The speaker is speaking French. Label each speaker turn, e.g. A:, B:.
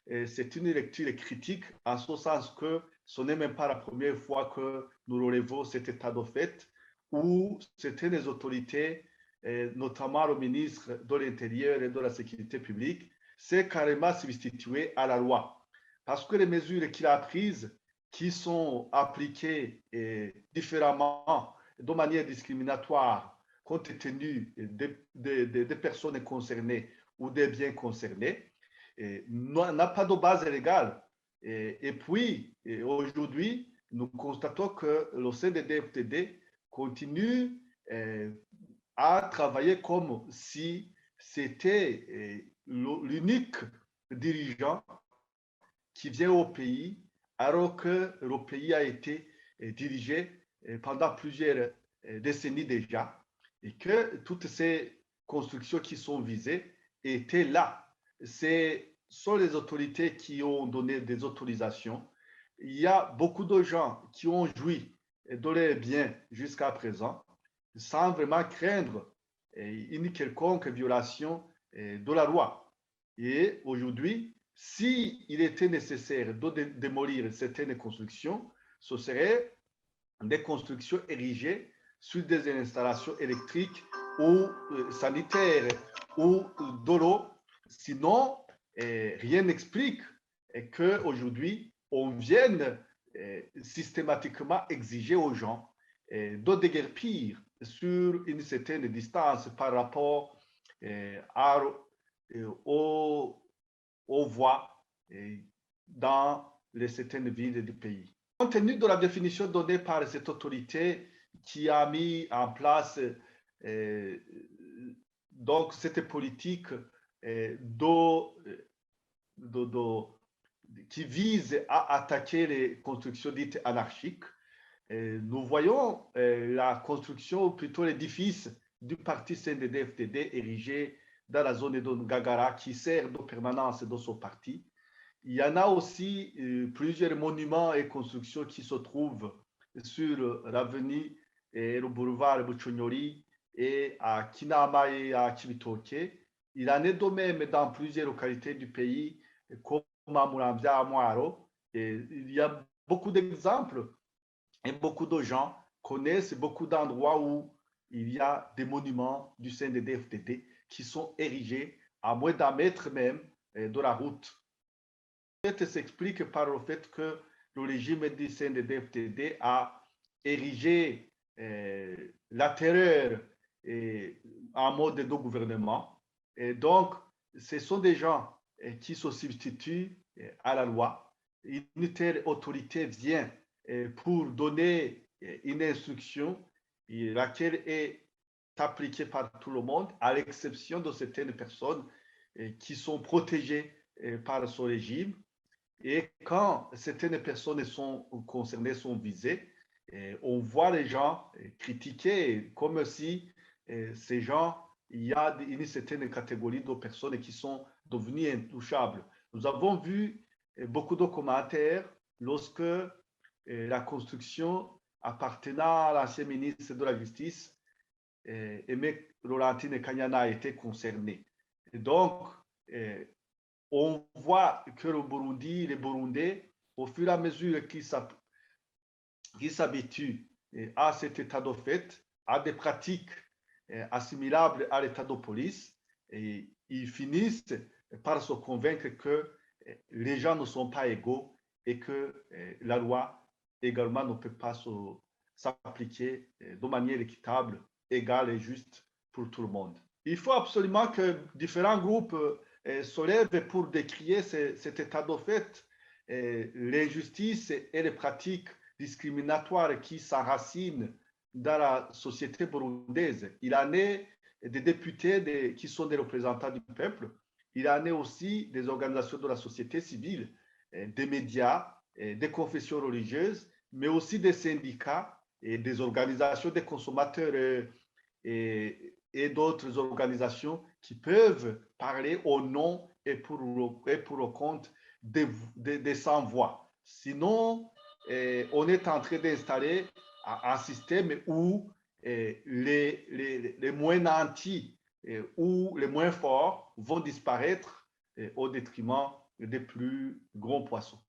A: c'est une lecture critique, en ce sens que ce n'est même pas la première fois que nous relevons cet état de fait, où certaines autorités, notamment le ministre de l'Intérieur et de la Sécurité publique, s'est carrément substitué à la loi. Parce que les mesures qu'il a prises, qui sont appliquées différemment, de manière discriminatoire, compte tenu des personnes concernées ou des biens concernés, n'a pas de base légale. Et puis, aujourd'hui, nous constatons que le CNDD-FDD continue à travailler comme si c'était l'unique dirigeant qui vient au pays, alors que le pays a été dirigé pendant plusieurs décennies déjà, et que toutes ces constructions qui sont visées étaient là. Ce sont les autorités qui ont donné des autorisations. Il y a beaucoup de gens qui ont joui de leurs biens jusqu'à présent, sans vraiment craindre une quelconque violation de la loi. Et aujourd'hui, s'il était nécessaire de démolir certaines constructions, ce serait des constructions érigées sur des installations électriques ou sanitaires ou de l'eau. Sinon, rien n'explique qu'aujourd'hui, on vienne systématiquement exiger aux gens de déguerpir sur une certaine distance par rapport aux voies dans les certaines villes du pays. Compte tenu de la définition donnée par cette autorité qui a mis en place donc cette politique qui vise à attaquer les constructions dites anarchiques, nous voyons la construction, ou plutôt l'édifice du parti CNDD-FDD érigé dans la zone de Ngagara qui sert de permanence de son parti. Il y en a aussi plusieurs monuments et constructions qui se trouvent sur l'avenue et le boulevard Buchonyori et à Kinama et à Chibitoke. Il en est de même dans plusieurs localités du pays, comme à Muramvya, à Mwaro. Et il y a beaucoup d'exemples et beaucoup de gens connaissent beaucoup d'endroits où il y a des monuments du CNDD-FDD qui sont érigés à moins d'un mètre même de la route. Ça s'explique par le fait que le régime du CNDD-FDD a érigé la terreur en mode de gouvernement. Et donc, ce sont des gens qui se substituent à la loi. Une telle autorité vient pour donner une instruction laquelle est appliquée par tout le monde, à l'exception de certaines personnes qui sont protégées par ce régime. Et quand certaines personnes sont concernées, sont visées, on voit les gens critiquer comme si ces gens, il y a une certaine catégorie de personnes qui sont devenues intouchables. Nous avons vu beaucoup de commentaires lorsque la construction appartenant à l'ancien ministre de la Justice, Aimé Laurentine Kanyana, a été concernée. Et donc, on voit que le Burundi, les Burundais, au fur et à mesure qu'ils s'habituent à cet état de fait, à des pratiques assimilables à l'état de police, et ils finissent par se convaincre que les gens ne sont pas égaux et que la loi également ne peut pas s'appliquer de manière équitable, égale et juste pour tout le monde. Il faut absolument que différents groupes se lèvent pour décrier cet état de fait, l'injustice et les pratiques discriminatoires qui s'enracinent dans la société burundaise. Il en est des députés qui sont des représentants du peuple. Il en est aussi des organisations de la société civile, des médias, des confessions religieuses, mais aussi des syndicats et des organisations des consommateurs et d'autres organisations qui peuvent parler au nom et pour le compte des sans-voix. Sinon, on est en train d'installer un système où les moins nantis ou les moins forts vont disparaître au détriment des plus grands poissons.